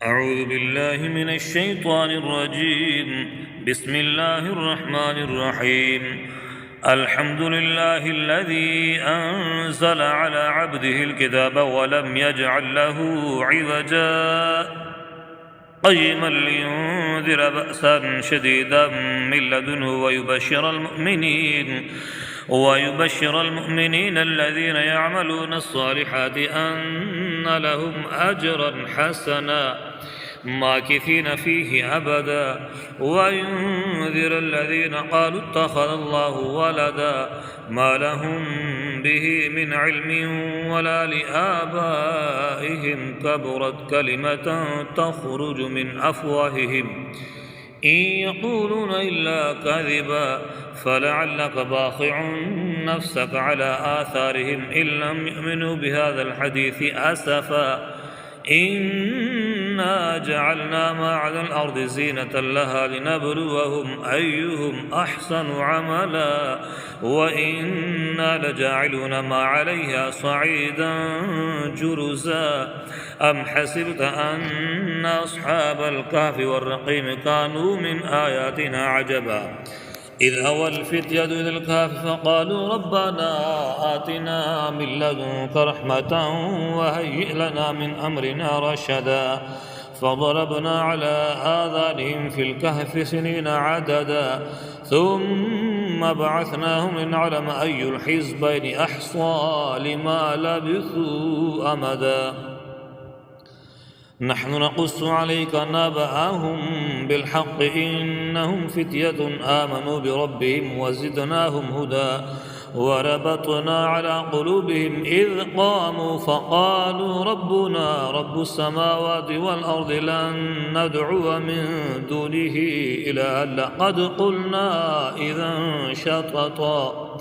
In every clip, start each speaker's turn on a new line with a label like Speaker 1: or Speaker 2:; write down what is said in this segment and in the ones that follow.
Speaker 1: أعوذ بالله من الشيطان الرجيم. بسم الله الرحمن الرحيم. الحمد لله الذي أنزل على عبده الكتاب ولم يجعل له عوجا قيما لينذر بأسا شديدا من لدنه ويبشر المؤمنين الذين يعملون الصالحات أن لهم أجرا حسنا ماكثين فيه أبدا وينذر الذين قالوا اتخذ الله ولدا ما لهم به من علم ولا لآبائهم كبرت كلمة تخرج من أفواههم إن يقولون إلا كذبا فلعلك باخع نفسك على آثارهم إن لم يؤمنوا بهذا الحديث أسفا إنا جعلنا ما على الأرض زينة لها لنبلوهم أيهم أحسن عملا وإنا لجاعلون ما عليها صعيدا جرزا أم حسبت أن أصحاب الكهف والرقيم كانوا من آياتنا عجبا إذ أوى الفتية إلى الكهف فقالوا ربنا آتنا من لدنك رحمة وهيئ لنا من أمرنا رشدا فضربنا على آذانهم في الكهف سنين عددا ثم بعثناهم لنعلم أي الحزبين أحصى لما لبثوا أمدا نحن نقص عليك نبأهم بالحق إنهم فتية آمنوا بربهم وزدناهم هدى وربطنا على قلوبهم إذ قاموا فقالوا ربنا رب السماوات والأرض لن ندعو من دونه إلها لقد قلنا إذا شططا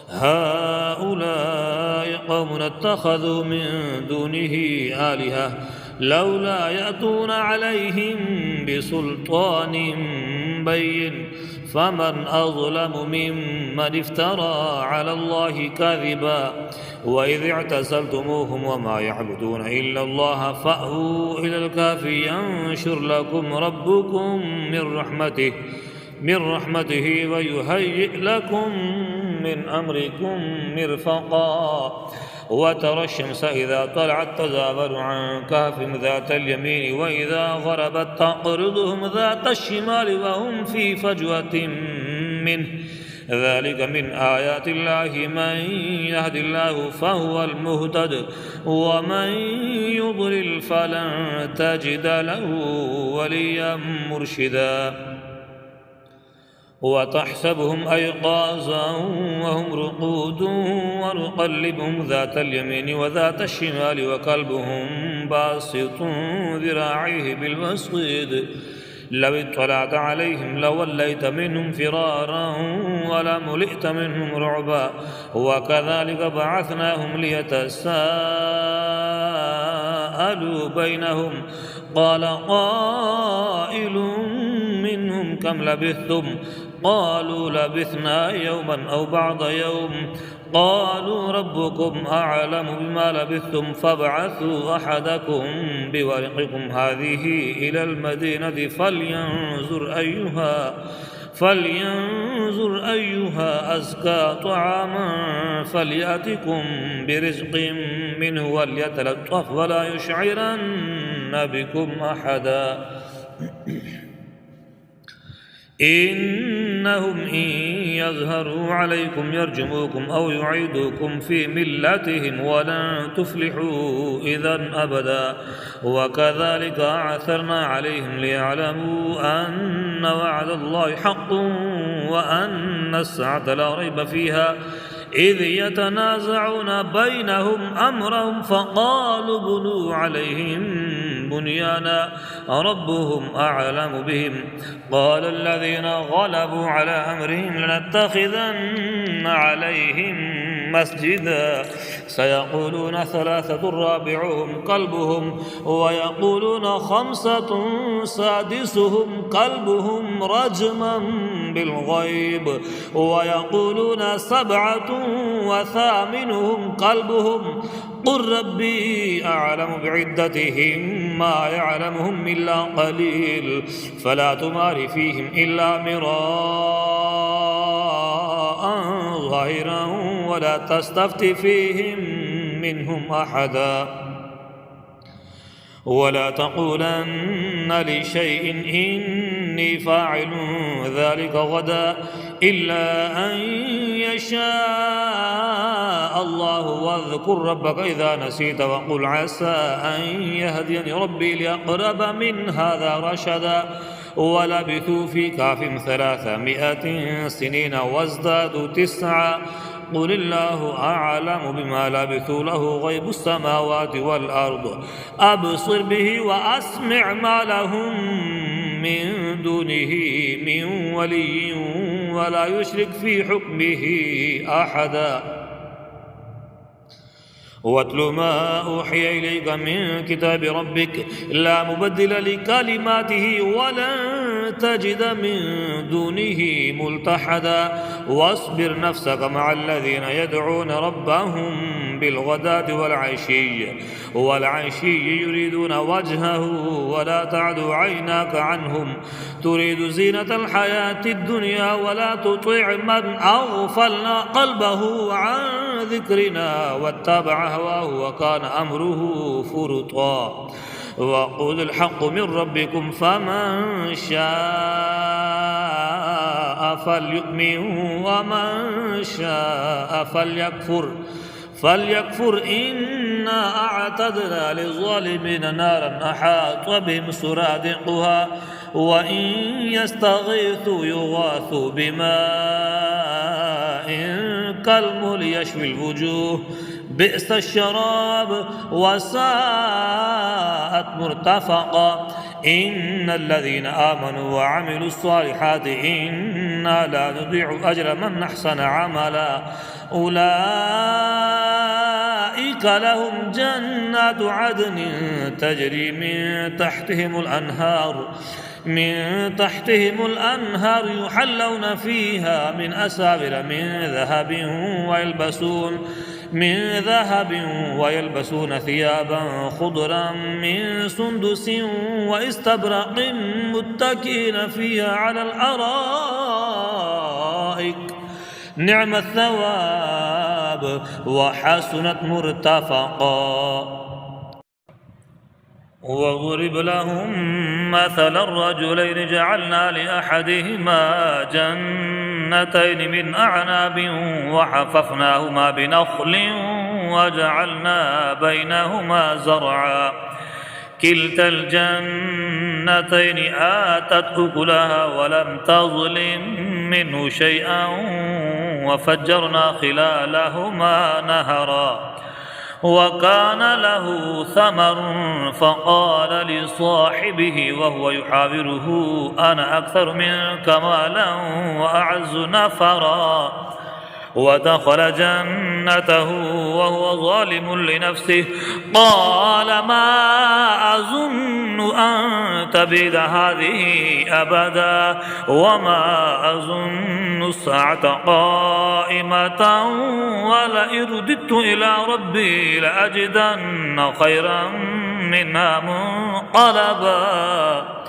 Speaker 1: هؤلاء قوم اتخذوا من دونه آلهة لولا يأتون عليهم بسلطان بين فمن أظلم ممن افترى على الله كذبا وإذ اعتزلتموهم وما يعبدون إلا الله فأووا إلى الكهف ينشر لكم ربكم من رحمته ويهيئ لكم من أمركم مرفقا وترى الشمس إذا طلعت تزاور عن كهفهم ذات اليمين وإذا غربت تقرضهم ذات الشمال وهم في فجوة منه ذلك من آيات الله من يهد الله فهو المهتد ومن يضلل فلن تجد له وليا مرشدا وتحسبهم أيقاظا وهم رقود ونقلبهم ذات اليمين وذات الشمال وكلبهم باسط ذراعيه بالوسيد لو اطلعت عليهم لوليت منهم فرارا ولملئت منهم رعبا وكذلك بعثناهم ليتساءلوا بينهم قال قائل منهم كم لبثتم قالوا لبثنا يوما أو بعض يوم قالوا ربكم أعلم بما لبثتم فابعثوا أحدكم بورقكم هذه إلى المدينة فلينظر أيها أزكى طعاما فليأتكم برزق منه وليتلطف ولا يشعرن بكم أحدا إنهم إن يظهروا عليكم يرجموكم أو يعيدوكم في ملتهم ولن تفلحوا إذا أبدا وكذلك أعثرنا عليهم ليعلموا أن وعد الله حق وأن الساعة لا ريب فيها إذ يتنازعون بينهم أمرهم فقالوا بنوا عليهم بنيانا ربهم أعلم بهم قال الذين غلبوا على أمرهم لنتخذن عليهم مسجدا سيقولون ثلاثة رابعهم كلبهم ويقولون خمسة سادسهم كلبهم رجما بالغيب ويقولون سبعة وثامنهم كلبهم قل ربي أعلم بعدتهم ما يعلمهم إلا قليل فلا تمار فيهم إلا مراء ظاهرا ولا تستفت فيهم منهم أحدا ولا تقولن لشيء إني فاعل ذلك غدا إلا أن يشاء الله واذكر ربك إذا نسيت وقل عسى أن يهديني ربي لأقرب من هذا رشدا ولبثوا في كهفهم 300 سنين وازدادوا 9 قل الله أعلم بما لبثوا له غيب السماوات والأرض أبصر به وأسمع ما لهم من دونه من ولي ولا يشرك في حكمه أحدا واتل ما أوحي إليك من كتاب ربك لا مبدل لكلماته ولن تجد من دونه ملتحدا واصبر نفسك مع الذين يدعون ربهم بالغداة والعشي يريدون وجهه ولا تعد عيناك عنهم تريد زينة الحياة الدنيا ولا تطع من أغفلنا قلبه عن ذكرنا واتبع هواه وكان أمره فرطا وقل الحق من ربكم فمن شاء فليؤمن ومن شاء فليكفر إنا أعتدنا للظالمين نارا أحاط بهم سرادقها وإن يستغيثوا يغاثوا بماء كالمهل يشوي الوجوه بئس الشراب وساءت مرتفقا إن الذين آمنوا وعملوا الصالحات إنا لا نضيع أجر من أحسن عملا أولئك لهم جنات عدن تجري من تحتهم الأنهار يحلون فيها من أساور من ذهب ويلبسون ثيابا خضرا من سندس واستبرق متكئين فيها على الأرائك نعم الثواب وحسنت مرتفقا واضرب لهم مثل الرجلين جعلنا لأحدهما جنتين من أعناب وحففناهما بنخل وجعلنا بينهما زرعا كلتا الجنتين آتت أكلها ولم تظلم منه شيئا وفجرنا خلالهما نهرا وكان له ثمر فقال لصاحبه وهو يحاوره أنا أكثر منك مالا وأعز نفرا ودخل جنته وهو ظالم لنفسه قال ما أظن أن تبيد هذه أبدا وما أظن الساعة قائمة ولئن رددت إلى ربي لأجدن خيرا منها منقلبا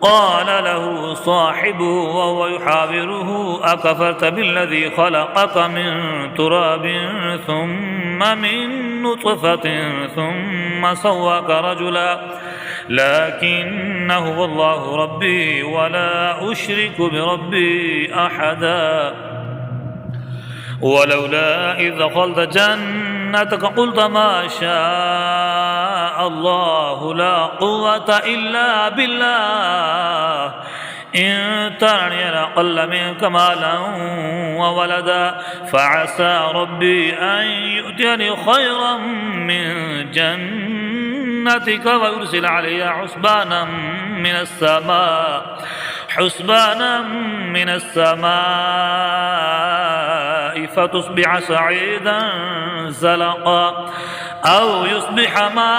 Speaker 1: قال له صاحبه وهو يحاوره أكفرت بالذي خلقك من تراب ثم من نطفة ثم سواك رجلا لكنه والله ربي ولا أشرك بربي أحدا ولولا إذ دخلت جنتك قلت ما شاء الله لا قوة إلا بالله إن ترني لأقل منك مالا وولدا فعسى ربي أن يؤتيني خيرا من جنتك ويرسل عليها حسبانا من السماء فتصبح سعيدا زلقا أو يصبح ماؤها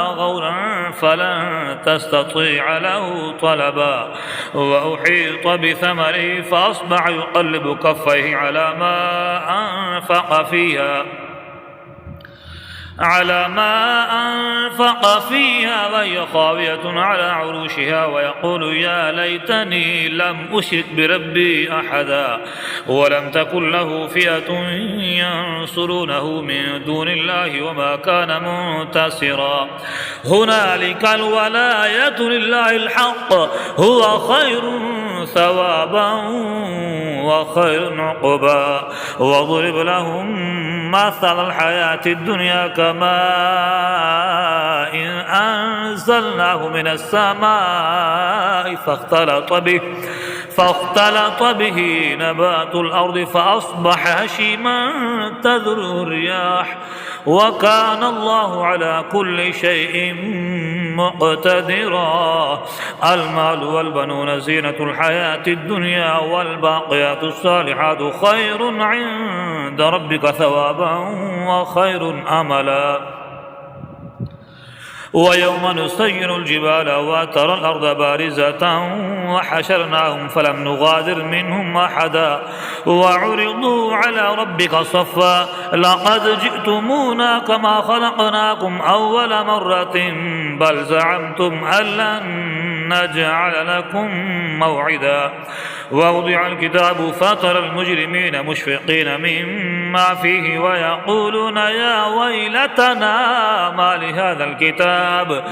Speaker 1: غورا فلن تستطيع له طلبا وأحيط بثمره فأصبح يقلب كفيه على ما أنفق فيها على ما أنفق فيها وهي خاوية على عروشها ويقول يا ليتني لم أشرك بربي أحدا ولم تكن له فئة ينصرونه من دون الله وما كان منتصرا هنالك الولاية لله الحق هو خير ثوابا وخير عقبا واضرب لهم مثل الحياة الدنيا كماء إن أنزلناه من السماء فاختلط به نبات الأرض فأصبح هشيما تذروه الرياح وكان الله على كل شيء مقتدرا المال والبنون زينة الحياة الدنيا والباقيات الصالحات خير عند ربك ثوابا وخير أملا ويوم نسير الجبال وترى الأرض بارزة وحشرناهم فلم نغادر منهم أحدا وعرضوا على ربك صفا لقد جئتمونا كما خلقناكم أول مرة بل زعمتم أن لن نجعل لكم موعدا ووضع الكتاب فترى المجرمين مشفقين مما فيه ويقولون يا ويلتنا ما لهذا الكتاب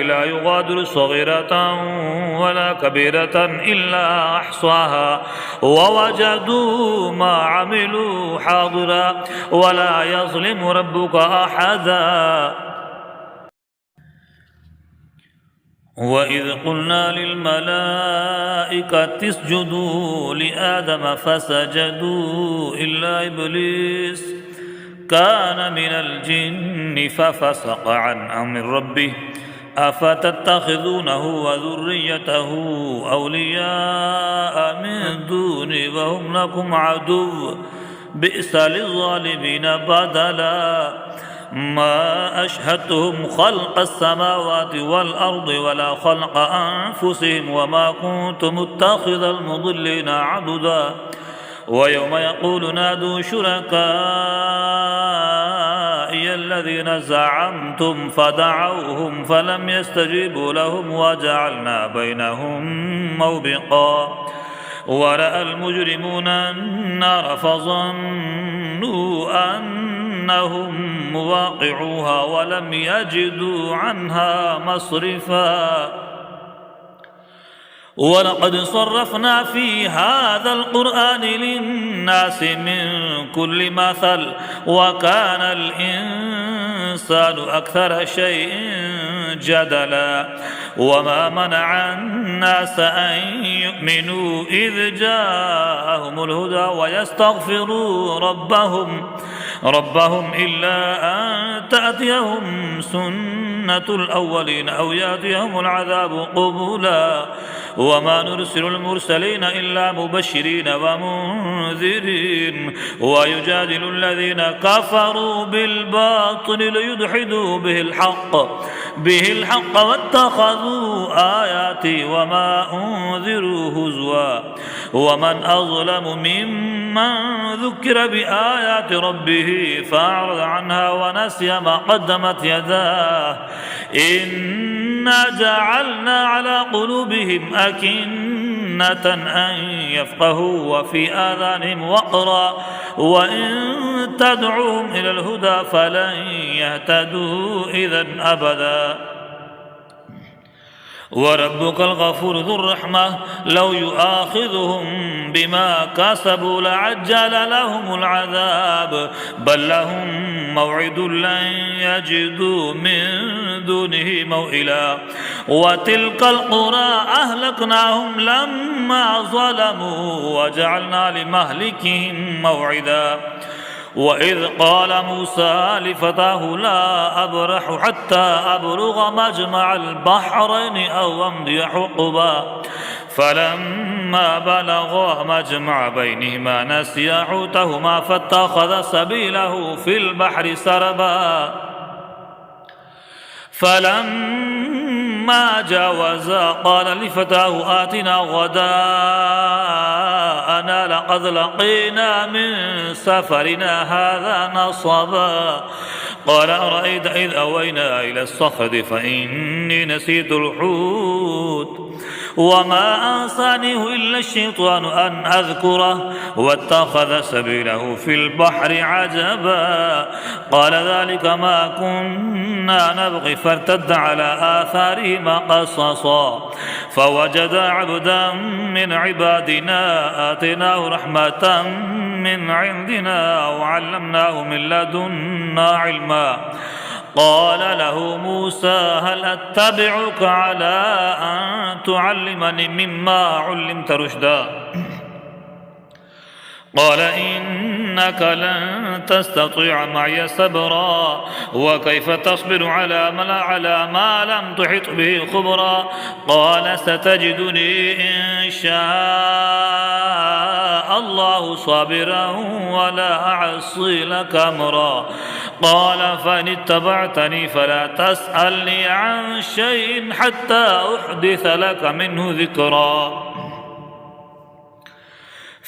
Speaker 1: لا يغادر صغيرة ولا كبيرة إلا أحصاها ووجدوا ما عملوا حاضرا ولا يظلم ربك أحدا وإذ قلنا للملائكة اسجدوا لآدم فسجدوا إلا إبليس كان من الجن ففسق عن أمر ربه أفتتخذونه وذريته أولياء من دوني وهم لكم عدو بئس للظالمين بدلا ما أشهدتهم خلق السماوات والأرض ولا خلق أنفسهم وما كنت متخذ المضلين عضدا ويوم يقول نادوا شركائي الذين زعمتم فدعوهم فلم يستجيبوا لهم وجعلنا بينهم موبقا ورأى المجرمون النار فظنوا أنهم مواقعوها ولم يجدوا عنها مصرفا ولقد صرفنا في هذا القرآن للناس من كل مثل وكان الإنسان أكثر شيء جدلا وما منع الناس أن يؤمنوا إذ جاءهم الهدى ويستغفروا ربهم إلا أن تأتيهم سنة الأولين أو يأتيهم العذاب قبلا وما نرسل المرسلين إلا مبشرين ومنذرين ويجادل الذين كفروا بالباطل ليدحدوا به الحق واتخذوا آياتي وما أنذروا هزوا ومن أظلم ممن ذكر بآيات ربه فأعرض عنها ونسي ما قدمت يداه إنا جعلنا على قلوبهم أكنة أن يفقهوا وفي آذانهم وقرا وإن تدعوهم إلى الهدى فلن يهتدوا إذا أبدا وربك الغفور ذو الرحمة لو يؤاخذهم بما كسبوا لعجل لهم العذاب بل لهم موعد لن يجدوا من دونه موئلا وتلك القرى أهلكناهم لما ظلموا وجعلنا لمهلكهم موعدا وإذ قال موسى لفتاه لا أبرح حتى أبلغ مجمع البحرين أو أمضي حقبا فلما بلغا مجمع بينهما نسيا حوتهما فاتخذ سبيله في البحر سربا فلما فلما جاوزا قال لفتاه آتنا غداءنا لقد لقينا من سفرنا هذا نصبا قال أرأيت إذ أوينا إلى الصخر فإني نسيت الحوت وما أنسانيه إلا الشيطان أن أذكره واتخذ سبيله في البحر عجبا قال ذلك ما كنا نبغي فارتد على آثارهما قصصا فوجدا عبدا من عبادنا آتيناه رحمة من عندنا وعلمناه من لدنا علما قال له موسى هل أتبعك على أن تعلمني مما علمت رشدا قال إنك لن تستطيع معي صبرا وكيف تصبر على ما لم تحط به خبرا قال ستجدني إن شاء الله صابرا ولا أعصي لك أمرا قال فإن اتبعتني فلا تسألني عن شيء حتى أحدث لك منه ذكرا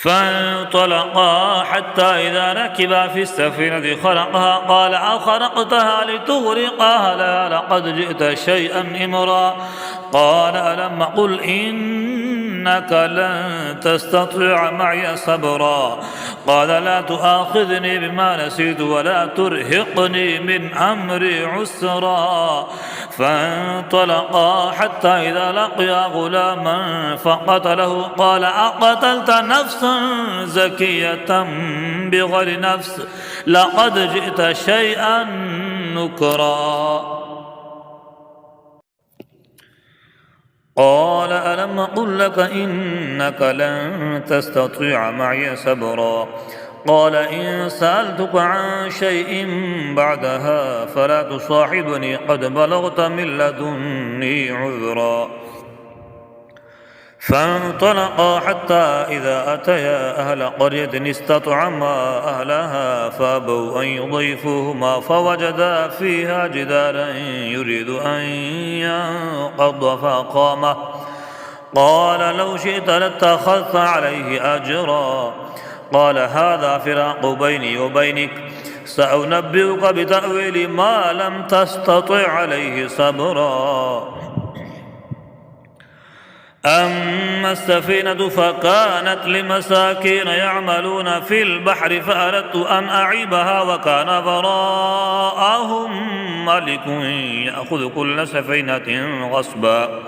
Speaker 1: فانطلقا حتى إذا ركبا في السفينة خرقها قال أخرقتها لتغرقها لا لقد جئت شيئا إمرا قال ألم أقل إنك لن تستطيع معي صبرا قال لا تؤاخذني بما نسيت ولا ترهقني من أمري عسرا فانطلقا حتى إذا لقيا غلاما فقتله قال أقتلت نفسا زكية بغير نفس لقد جئت شيئا نكرا قال ألم أقل لك إنك لن تستطيع معي صبرا قال إن سألتك عن شيء بعدها فلا تصاحبني قد بلغت من لدني عذرا فانطلقا حتى إذا أتيا أهل قرية استطعما أهلها فأبوا أن يضيفوهما فوجدا فيها جدارا يريد أن ينقض فأقامه قال لو شئت لاتخذت عليه أجرا قال هذا فراق بيني وبينك سأنبئك بتأويل ما لم تستطع عليه صبرا أما السفينة فكانت لمساكين يعملون في البحر فأردت أن أعيبها وكان وراءهم ملك يأخذ كل سفينة غصبا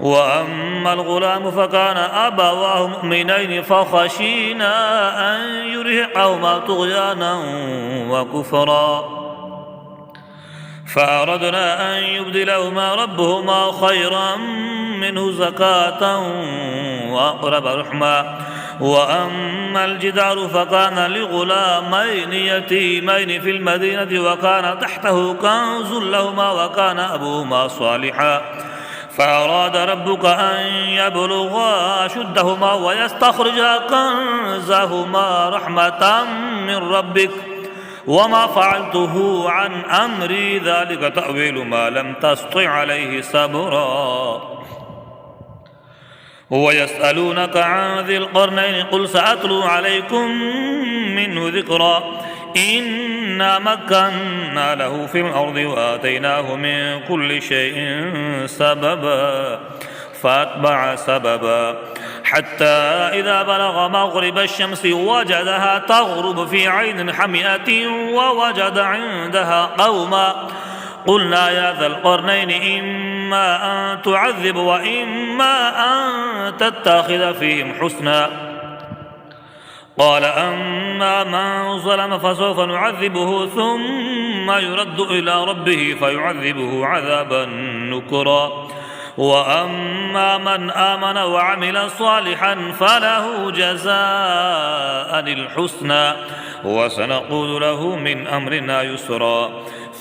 Speaker 1: وأما الغلام فكان أبواه مؤمنين فخشينا أن يرهقهما طغيانا وكفرا فأردنا أن يبدلهما ربهما خيرا منه زكاة وأقرب رحما وأما الجدار فكان لغلامين يتيمين في المدينة وكان تحته كنز لهما وكان أبوهما صالحا فأراد ربك أن يبلغا أشدهما ويستخرجا كنزهما رحمة من ربك وما فعلته عن أمري ذلك تأويل ما لم تسطع عليه صبرا ويسألونك عن ذي القرنين قل سأتلو عليكم منه ذكرا إنا مكنا له في الأرض وآتيناه من كل شيء سببا فأتبع سببا حتى إذا بلغ مغرب الشمس وجدها تغرب في عين حمئة ووجد عندها قوما قلنا يا ذا القرنين إما أن تعذب وإما أن تتخذ فيهم حسنا قال أما من ظلم فسوف نعذبه ثم يرد إلى ربه فيعذبه عذابا نكرا وأما من آمن وعمل صالحا فله جزاء الحسنى وسنقول له من أمرنا يسرا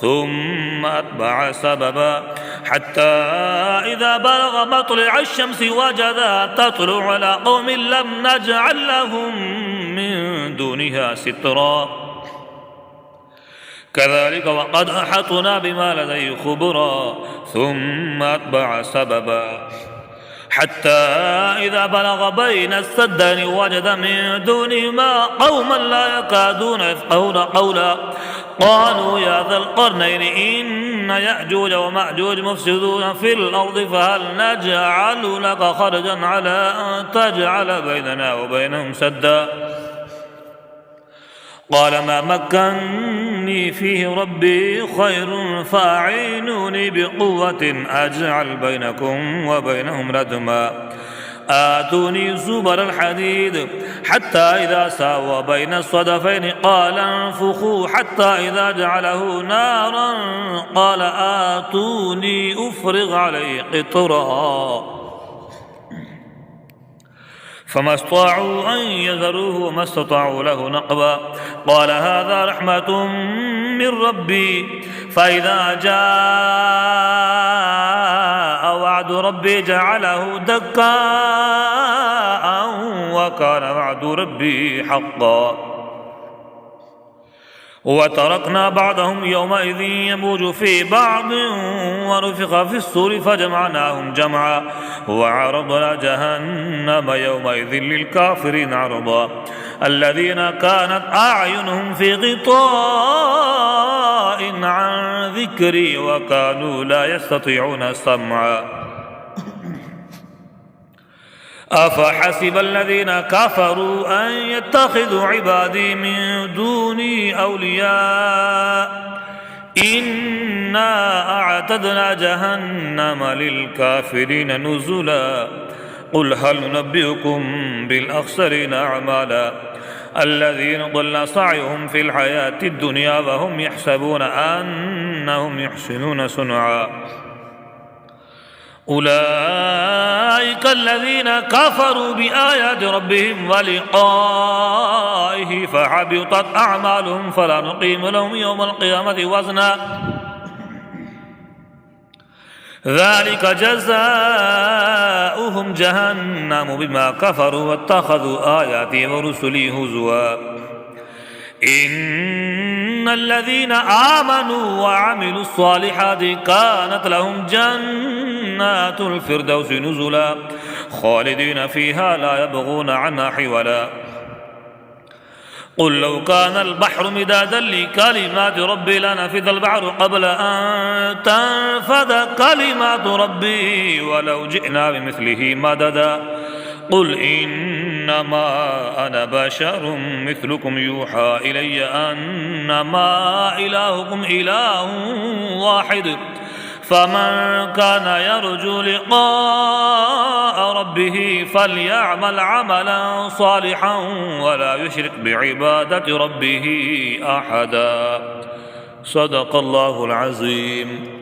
Speaker 1: ثم أتبع سببا حتى إذا بلغ مطلع الشمس وجدها تطلع على قوم لم نجعل لهم من دونها سترا كذلك وقد أحطنا بما لديه خبرا ثم أتبع سببا حتى إذا بلغ بين السدين وجد من دونهما قوما لا يكادون يفقهون قولا قالوا يا ذا القرنين إن يأجوج ومأجوج مفسدون في الأرض فهل نجعل لك خرجا على أن تجعل بيننا وبينهم سدا قال ما مكني فيه ربي خير فأعينوني بقوة أجعل بينكم وبينهم ردما آتوني زبر الحديد حتى إذا ساوى بين الصدفين قال انفخوا حتى إذا جعله نارا قال آتوني أفرغ عليه قطرا فما استطاعوا أن يذروه وما استطاعوا له نقبا قال هذا رحمة من ربي فإذا جاء وعد ربي جعله دكاء وكان وعد ربي حقا وتركنا بعضهم يومئذ يموج في بعض ونفخ في الصور فجمعناهم جمعا وعرضنا جهنم يومئذ للكافرين عرضا الذين كانت أعينهم في غطاء عن ذكري وكانوا لا يستطيعون سمعا أفحسب الذين كفروا أن يتخذوا عبادي من دوني أولياء إنا أعتدنا جهنم للكافرين نزلا قل هل ننبئكم بالأخسرين أعمالا الذين ضل سعيهم في الحياة الدنيا وهم يحسبون أنهم يحسنون صنعا أولئك الذين كفروا بآيات ربهم ولقائه فحبطت أعمالهم فلا نقيم لهم يوم القيامة وزنا ذلك جزاؤهم جهنم بما كفروا واتخذوا آياتي ورسلي هزوا إن الذين آمنوا وعملوا الصالحات كانت لهم جنات الفردوس نزلا خالدين فيها لا يبغون عنها حولا قل لو كان البحر مدادا لكلمات ربي لنفذ البحر قبل أن تنفذ كلمات ربي ولو جئنا بمثله مددا قل إنما أنا بشر مثلكم يوحى إلي أنما إلهكم إله واحد فمن كان يرجو لقاء ربه فليعمل عملا صالحا ولا يشرك بعبادة ربه أحدا صدق الله العظيم.